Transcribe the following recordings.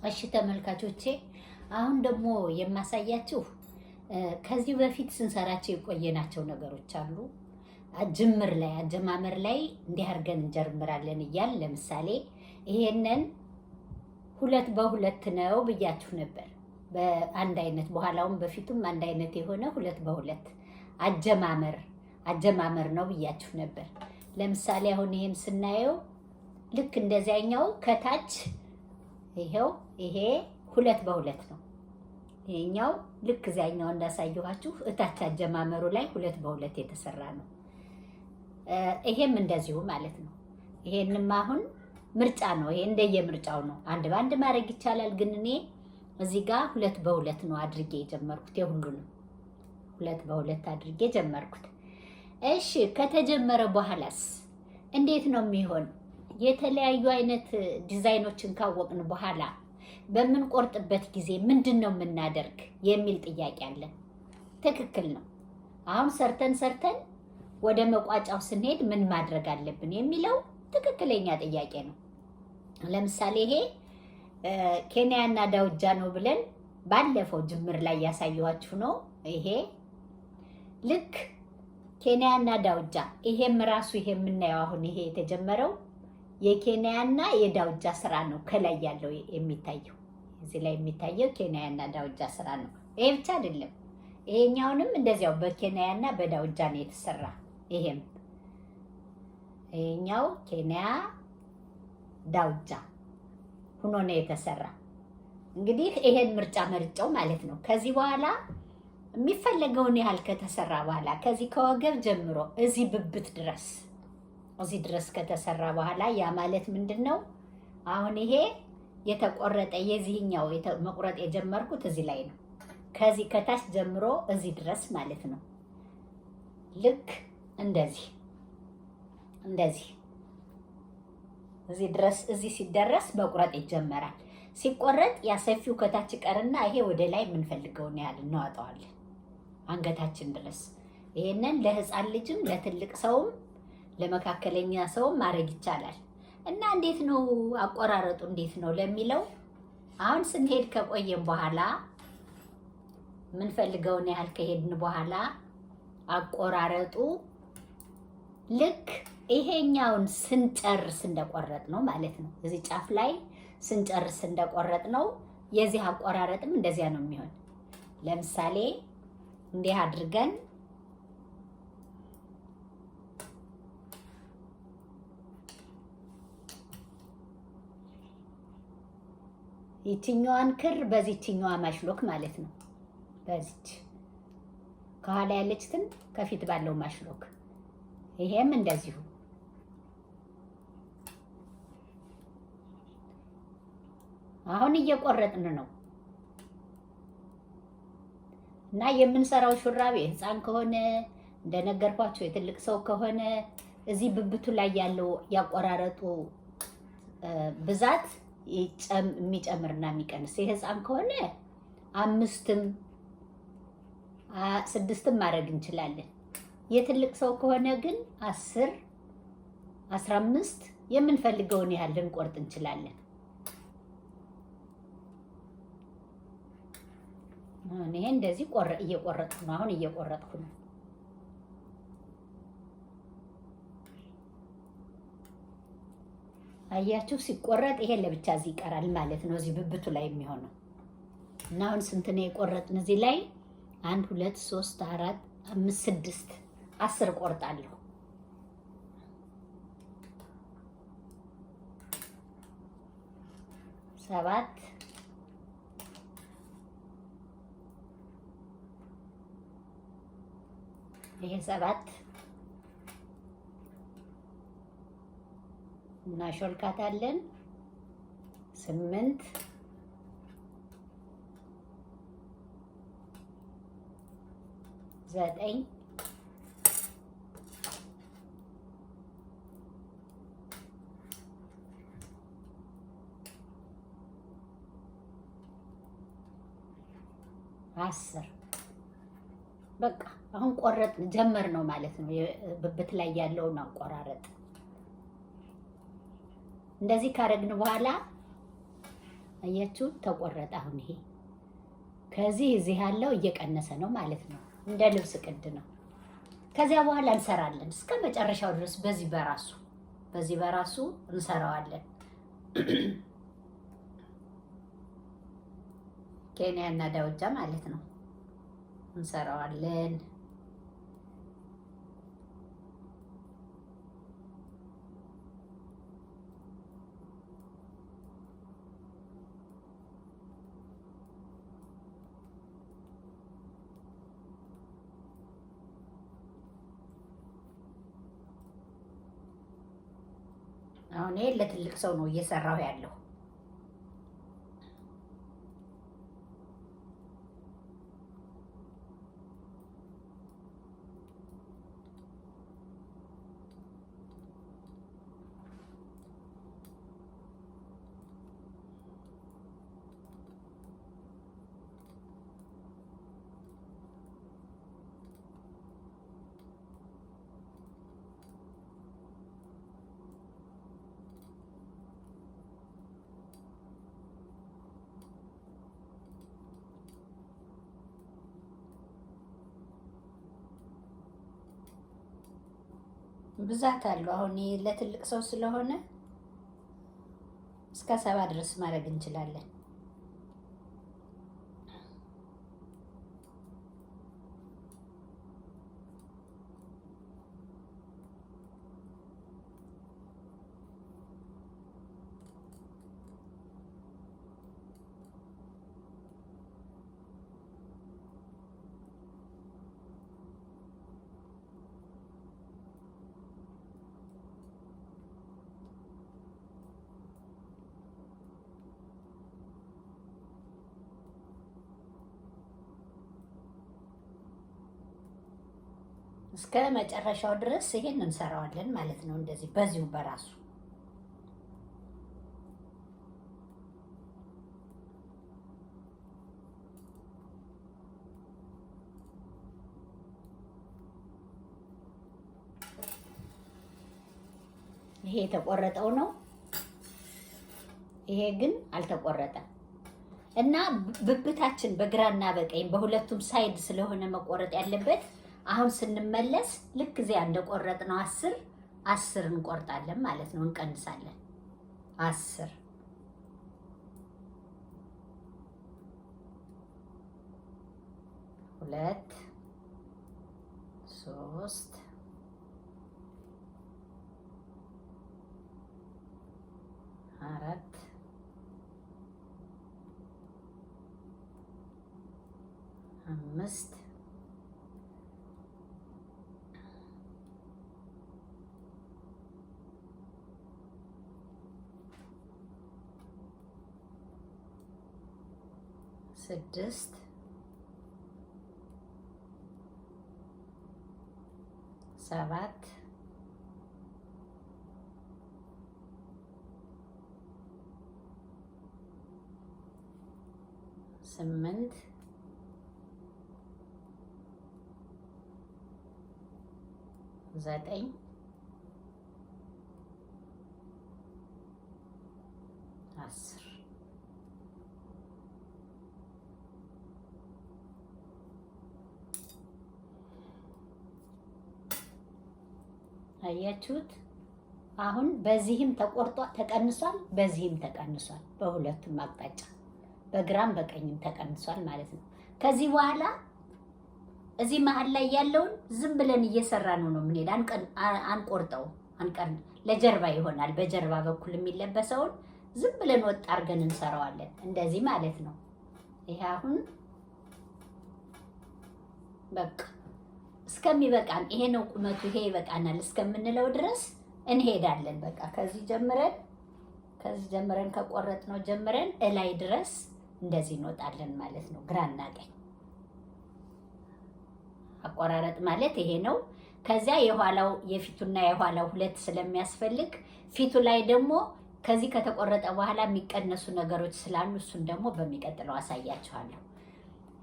እሺ ተመልካቾቼ አሁን ደግሞ የማሳያችሁ ከዚህ በፊት ስንሰራቸው የቆየናቸው ነገሮች አሉ። ጅምር ላይ አጀማመር ላይ እንዲህ አድርገን እንጀምራለን እያል ለምሳሌ ይሄንን 2 በ2 ነው ብያችሁ ነበር። በአንድ አይነት በኋላውም በፊቱም አንድ አይነት የሆነ 2 በ2 አጀማመር ነው ብያችሁ ነበር። ለምሳሌ አሁን ይሄን ስናየው ልክ እንደዚያኛው ከታች ይሄው ይሄ 2 በ2 ነው። ይሄኛው ልክ እዚያኛው እንዳሳየኋችሁ እታች አጀማመሩ ላይ 2 በ2 የተሰራ ነው። ይሄም እንደዚሁ ማለት ነው። ይሄንም አሁን ምርጫ ነው። ይሄ እንደየምርጫው ነው። አንድ ባንድ ማድረግ ይቻላል። ግን እኔ እዚህ ጋር 2 በ2 ነው አድርጌ የጀመርኩት። የሁሉንም 2 በ2 አድርጌ ጀመርኩት። እሺ ከተጀመረ በኋላስ እንዴት ነው የሚሆን? የተለያዩ አይነት ዲዛይኖችን ካወቅን በኋላ በምንቆርጥበት ጊዜ ምንድን ነው የምናደርግ የሚል ጥያቄ አለ። ትክክል ነው። አሁን ሰርተን ወደ መቋጫው ስንሄድ ምን ማድረግ አለብን የሚለው ትክክለኛ ጥያቄ ነው። ለምሳሌ ይሄ ኬንያና ዳውጃ ነው ብለን ባለፈው ጅምር ላይ ያሳየኋችሁ ነው። ይሄ ልክ ኬንያና ዳውጃ ይሄም ራሱ ይሄ የምናየው አሁን ይሄ የተጀመረው የኬንያና የዳውጃ ስራ ነው። ከላይ ያለው የሚታየው እዚህ ላይ የሚታየው ኬንያና ዳውጃ ስራ ነው። ይሄ ብቻ አይደለም። ይሄኛውንም እንደዚያው በኬንያና በዳውጃ ነው የተሰራ። ይሄኛው ኬንያ ዳውጃ ሆኖ ነው የተሰራ። እንግዲህ ይሄን ምርጫ መርጫው ማለት ነው። ከዚህ በኋላ የሚፈለገውን ያህል ከተሰራ በኋላ ከዚህ ከወገብ ጀምሮ እዚህ ብብት ድረስ እዚህ ድረስ ከተሰራ በኋላ ያ ማለት ምንድነው? አሁን ይሄ የተቆረጠ የዚህኛው መቁረጥ የጀመርኩት እዚህ ላይ ነው። ከዚህ ከታች ጀምሮ እዚህ ድረስ ማለት ነው። ልክ እንደዚህ እዚህ ድረስ እዚህ ሲደረስ መቁረጥ ይጀመራል። ሲቆረጥ ያ ሰፊው ከታች ቀርና ይሄ ወደ ላይ የምንፈልገውን ያህል እናወጣዋለን አንገታችን ድረስ። ይሄንን ለህፃን ልጅም ለትልቅ ሰውም ለመካከለኛ ሰው ማድረግ ይቻላል። እና እንዴት ነው አቆራረጡ እንዴት ነው ለሚለው አሁን ስንሄድ ከቆየን በኋላ የምንፈልገውን ያህል ከሄድን በኋላ አቆራረጡ ልክ ይሄኛውን ስንጨርስ እንደቆረጥ ነው ማለት ነው። እዚህ ጫፍ ላይ ስንጨርስ እንደቆረጥ ነው የዚህ አቆራረጥም እንደዚያ ነው የሚሆን። ለምሳሌ እንዲህ አድርገን ይችኛዋን ክር በዚህኛዋ ማሽሎክ ማለት ነው። በዚች ከኋላ ያለችትን ከፊት ባለው ማሽሎክ። ይሄም እንደዚሁ አሁን እየቆረጥን ነው። እና የምንሰራው ሹራብ የህፃን ከሆነ እንደነገርኳቸው የትልቅ ሰው ከሆነ እዚህ ብብቱ ላይ ያለው ያቆራረጡ ብዛት የሚጨምርና የሚቀንስ። የህፃን ከሆነ 5ም 6ም ማድረግ እንችላለን። የትልቅ ሰው ከሆነ ግን 10 15 የምንፈልገውን ያህል ልንቆርጥ እንችላለን። ይሄ እንደዚህ እየቆረጥኩ ነው። አሁን እየቆረጥኩ ነው። አያችሁ ሲቆረጥ ይሄ ለብቻ እዚህ ይቀራል ማለት ነው። እዚህ ብብቱ ላይ የሚሆነው እና አሁን ስንት ነው የቆረጥን? እዚህ ላይ 1 2 3 4 5 6 10 ቆርጣለሁ። ሰባት ይሄ 7 እናሾልካታለን። 8 9 10 በቃ አሁን ቆረጥን ጀመር ነው ማለት ነው። ብብት ላይ ያለውን አቆራረጥ እንደዚህ ካረግን በኋላ አያችሁ ተቆረጠ። አሁን ይሄ ከዚህ እዚህ ያለው እየቀነሰ ነው ማለት ነው። እንደ ልብስ ቅድ ነው። ከዚያ በኋላ እንሰራለን እስከ መጨረሻው ድረስ በዚህ በራሱ እንሰራዋለን። ኬንያ እና ዳውጃ ማለት ነው እንሰራዋለን። አሁን ይሄ ለትልቅ ሰው ነው እየሰራሁ ያለው። ብዛት አለው። አሁን ይሄ ለትልቅ ሰው ስለሆነ እስከ 70 ድረስ ማድረግ እንችላለን። እስከ መጨረሻው ድረስ ይሄን እንሰራዋለን ማለት ነው። እንደዚህ በዚሁ በራሱ ይሄ የተቆረጠው ነው። ይሄ ግን አልተቆረጠም እና ብብታችን በግራና በቀኝ በሁለቱም ሳይድ ስለሆነ መቆረጥ ያለበት አሁን ስንመለስ ልክ እዚያ እንደቆረጥነው 10 እንቆርጣለን ማለት ነው። እንቀንሳለን 10 2 3 4 5 6 7 8 9 10 አያችሁት? አሁን በዚህም ተቆርጦ ተቀንሷል፣ በዚህም ተቀንሷል። በሁለቱም አቅጣጫ በግራም በቀኝም ተቀንሷል ማለት ነው። ከዚህ በኋላ እዚህ መሀል ላይ ያለውን ዝም ብለን እየሰራን ነው የምንሄድ። አንቆርጠው አንቀር ለጀርባ ይሆናል። በጀርባ በኩል የሚለበሰውን ዝም ብለን ወጥ አድርገን እንሰራዋለን። እንደዚህ ማለት ነው። ይሄ አሁን በቃ እስከሚበቃን ይሄ ነው ቁመቱ፣ ይሄ ይበቃናል እስከምንለው ድረስ እንሄዳለን። በቃ ከዚህ ጀምረን ከቆረጥነው ጀምረን እላይ ድረስ እንደዚህ እንወጣለን ማለት ነው። ግራና ቀኝ አቆራረጥ ማለት ይሄ ነው። ከዚያ የኋላው የፊቱና የኋላው ሁለት ስለሚያስፈልግ ፊቱ ላይ ደግሞ ከዚህ ከተቆረጠ በኋላ የሚቀነሱ ነገሮች ስላሉ እሱን ደግሞ በሚቀጥለው አሳያችኋለሁ።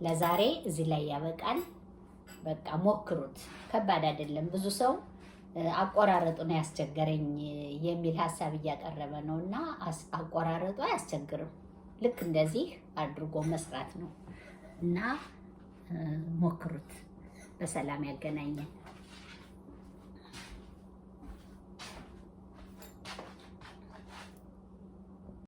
ለዛሬ እዚህ ላይ ያበቃል። በቃ ሞክሩት፣ ከባድ አይደለም። ብዙ ሰው አቆራረጡን ያስቸገረኝ የሚል ሀሳብ እያቀረበ ነው እና አቆራረጡ አያስቸግርም። ልክ እንደዚህ አድርጎ መስራት ነው እና ሞክሩት። በሰላም ያገናኘን።